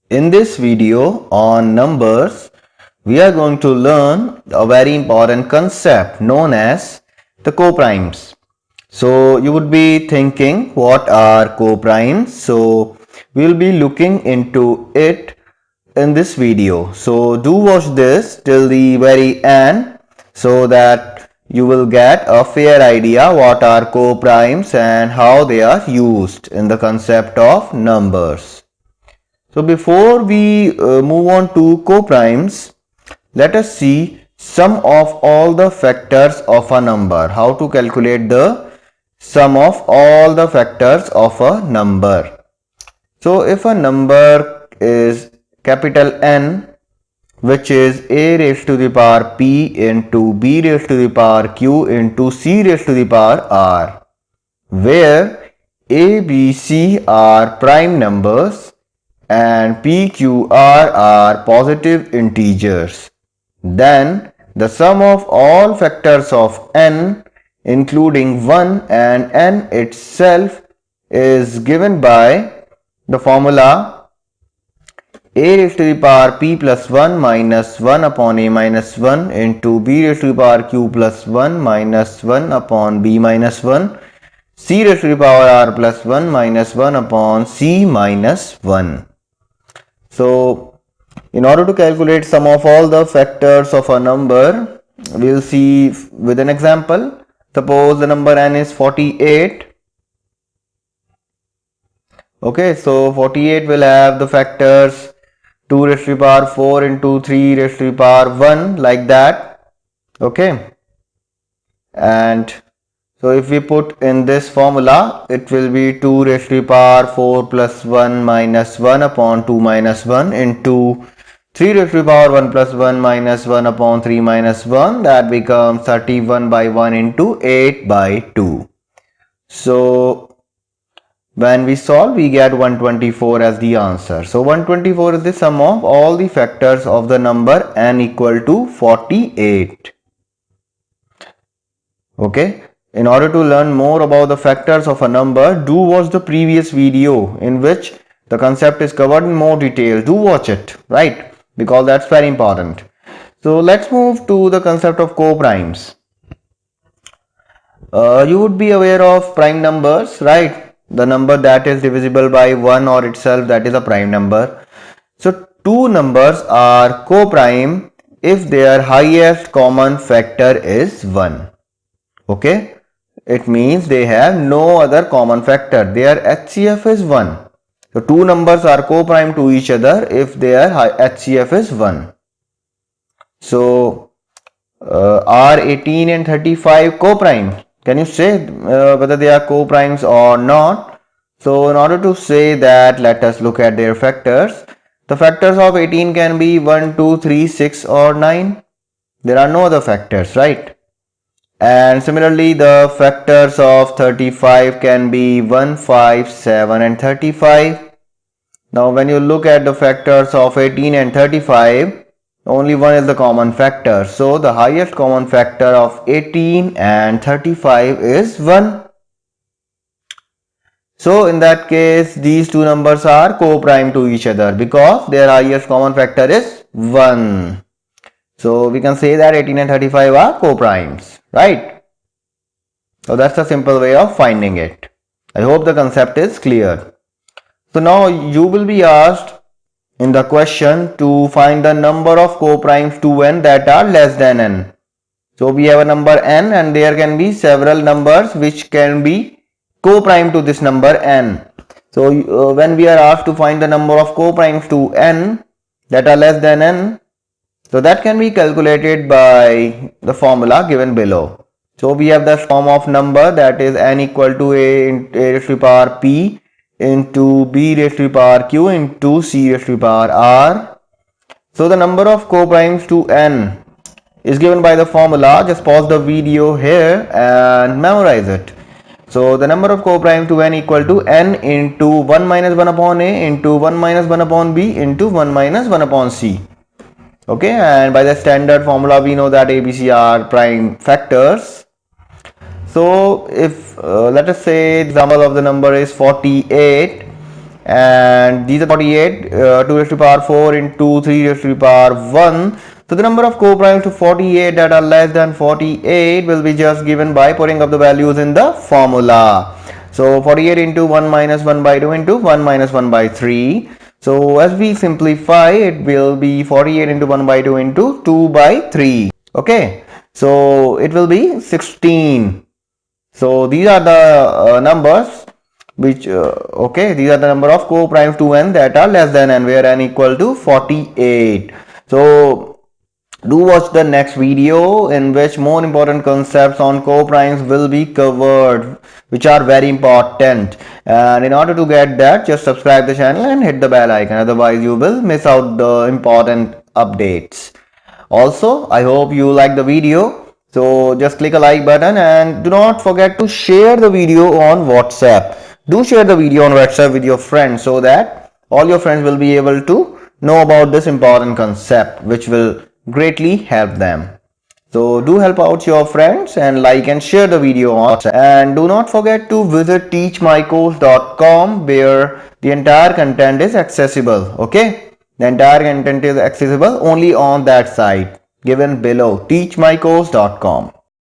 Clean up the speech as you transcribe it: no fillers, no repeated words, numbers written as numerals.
In this video on numbers, we are going to learn a very important concept known as the coprimes. So you would be thinking, what are coprimes? So we'll be looking into it in this video. So do watch this till the very end so that you will get a fair idea what are coprimes and how they are used in the concept of numbers. So before we move on to coprimes, let us see sum of all the factors of a number. How to calculate the sum of all the factors of a number. So if a number is capital N, which is a raised to the power p into b raised to the power q into c raised to the power r, where a, b, c are prime numbers and p, q, r are positive integers, then the sum of all factors of n including 1 and n itself is given by the formula a raised to the power p plus 1 minus 1 upon a minus 1 into b raised to the power q plus 1 minus 1 upon b minus 1 c raised to the power r plus 1 minus 1 upon c minus 1. So in order to calculate sum of all the factors of a number, we'll see with an example. Suppose the number n is 48. Okay, so 48 will have the factors 2 raised to the power 4 into 3 raised to the power 1, like that. Okay, and so if we put in this formula, it will be 2 raised to the power 4 plus 1 minus 1 upon 2 minus 1 into 3 raised to the power 1 plus 1 minus 1 upon 3 minus 1. That becomes 31 by 1 into 8 by 2. So when we solve, we get 124 as the answer. So 124 is the sum of all the factors of the number n equal to 48. Okay. In order to learn more about the factors of a number, do watch the previous video in which the concept is covered in more detail. Do watch it, right? Because that's very important. So let's move to the concept of coprimes. You would be aware of prime numbers, right? The number that is divisible by 1 or itself, that is a prime number. So two numbers are coprime if their highest common factor is 1. Okay, it means they have no other common factor. Their HCF is 1. So two numbers are coprime to each other if their HCF is 1. So are 18 and 35 coprime? Can you say whether they are coprimes or not? So in order to say that, let us look at their factors. The factors of 18 can be 1, 2, 3, 6 or 9. There are no other factors, right? And similarly, the factors of 35 can be 1, 5, 7 and 35. Now when you look at the factors of 18 and 35, only one is the common factor. So the highest common factor of 18 and 35 is 1. So in that case, these two numbers are coprime to each other because their highest common factor is 1. So we can say that 18 and 35 are coprimes, right? So that's a simple way of finding it. I hope the concept is clear. So now you will be asked in the question to find the number of coprimes to n that are less than n. So we have a number n and there can be several numbers which can be coprime to this number n. So when we are asked to find the number of coprimes to n that are less than n, so that can be calculated by the formula given below. So we have the form of number, that is n equal to a raised to the power p into b raised to the power q into c raised to the power r. So the number of coprimes to n is given by the formula. Just pause the video here and memorize it. So the number of coprimes to n equal to n into 1 minus 1 upon a into 1 minus 1 upon b into 1 minus 1 upon c. Okay, and by the standard formula we know that a, b, c are prime factors. So if let us say example of the number is 48 and these are 48, 2 raised to the power 4 into 3 raised to the power 1. So the number of co-primes to 48 that are less than 48 will be just given by putting up the values in the formula. So 48 into 1 minus 1 by 2 into 1 minus 1 by 3. So as we simplify, it will be 48 into 1 by 2 into 2 by 3. Okay, so it will be 16. So these are the numbers which okay, these are the number of co-primes to n that are less than n, where n equal to 48. So do watch the next video in which more important concepts on co-primes will be covered, which are very important. And in order to get that, just subscribe the channel and hit the bell icon, otherwise you will miss out the important updates. Also, I hope you like the video. So just click a like button and do not forget to share the video on WhatsApp. Do share the video on WhatsApp with your friends so that all your friends will be able to know about this important concept, which will greatly help them. So do help out your friends and like and share the video on WhatsApp. And do not forget to visit teachmycourse.com, where the entire content is accessible. Okay, the entire content is accessible only on that site given below, teachmycourse.com.